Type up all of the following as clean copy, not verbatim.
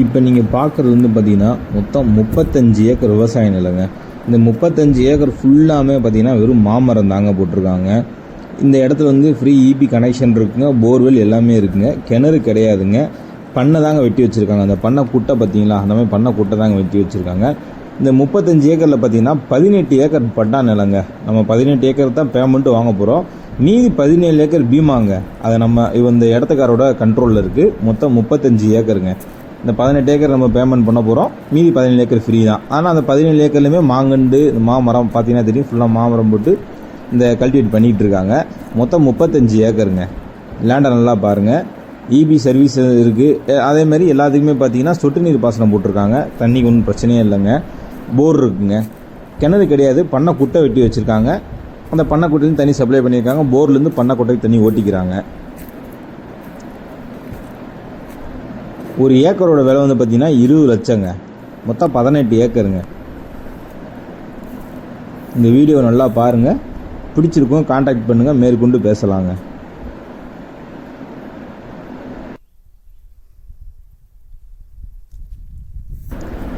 இப்போ நீங்கள் பார்க்குறது வந்து பார்த்திங்கன்னா மொத்தம் 35 ஏக்கர் விவசாய நிலங்க. இந்த 35 ஏக்கர் ஃபுல்லாமே பார்த்திங்கன்னா வெறும் மாமரம் தாங்க போட்டிருக்காங்க. இந்த இடத்துல வந்து ஃப்ரீ இபி கனெக்ஷன் இருக்குங்க, போர்வெல் எல்லாமே இருக்குங்க. கிணறு கிடையாதுங்க, பண்ணை தாங்க வெட்டி வச்சுருக்காங்க. அந்த பண்ணை குட்டை பார்த்திங்களா, அந்த மாதிரி பண்ணை குட்டை தாங்க வெட்டி வச்சுருக்காங்க. இந்த 35 ஏக்கரில் பார்த்திங்கன்னா 18 ஏக்கர் பட்டா நிலங்க. நம்ம 18 ஏக்கர் தான் பேமெண்ட்டு வாங்க போகிறோம். மீதி 17 ஏக்கர் பீமாங்க. அதை நம்ம இந்த இடத்துக்காரோட கண்ட்ரோலில் இருக்குது. மொத்தம் 35 ஏக்கருங்க. இந்த 18 ஏக்கர் நம்ம பேமெண்ட் பண்ண போகிறோம், மீதி 17 ஏக்கர் ஃப்ரீ தான். ஆனால் அந்த 17 ஏக்கர்லையுமே மாங்கண்டு மாமரம் பார்த்தீங்கன்னா தெரியும், ஃபுல்லாக மாமரம் போட்டு இந்த கல்டிவேட் பண்ணிகிட்டு இருக்காங்க. மொத்தம் 35 ஏக்கருங்க. லேண்டை நல்லா பாருங்கள். இபி சர்வீஸ் இருக்குது. அதேமாதிரி எல்லாத்துக்குமே பார்த்தீங்கன்னா சொட்டு நீர் பாசனம் போட்டிருக்காங்க. தண்ணிக்கு ஒன்றும் பிரச்சனையே இல்லைங்க. போர் இருக்குங்க. கிணறு கிடையாது, பண்ணை குட்டை வெட்டி வச்சுருக்காங்க. அந்த பண்ணை குட்டையிலேருந்து தண்ணி சப்ளை பண்ணியிருக்காங்க. போர்லேருந்து பண்ணை குட்டைக்கு தண்ணி ஓட்டிக்கிறாங்க. ஒரு ஏக்கரோட விலை வந்து பார்த்திங்கன்னா 20 லட்சங்க. மொத்தம் 18 ஏக்கருங்க. இந்த வீடியோ நல்லா பாருங்கள், பிடிச்சிருக்கும் கான்டாக்ட் பண்ணுங்கள், மேற்கொண்டு பேசலாங்க.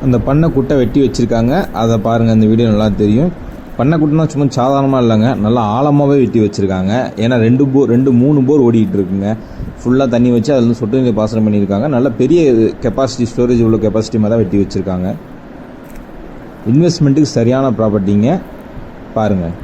அந்த பண்ணை குட்டை வெட்டி வச்சுருக்காங்க, அதை பாருங்கள். இந்த வீடியோ நல்லா தெரியும். பண்ணை குட்டைனா சும்மா சாதாரணமாக இல்லைங்க, நல்லா ஆழமாகவே வெட்டி வச்சுருக்காங்க. ஏன்னா 2-3 போர் ஓடிக்கிட்டு இருக்குங்க. ஃபுல்லாக தண்ணி வச்சு அதில் வந்து சொட்டு நீர் பாசனம் பண்ணியிருக்காங்க. நல்ல பெரிய கெப்பாசிட்டி, ஸ்டோரேஜ் உள்ள கெப்பாசிட்டி மாதிரி தான் வெட்டி வச்சுருக்காங்க. இன்வெஸ்ட்மெண்ட்டுக்கு சரியான ப்ராப்பர்ட்டிங்க, பாருங்கள்.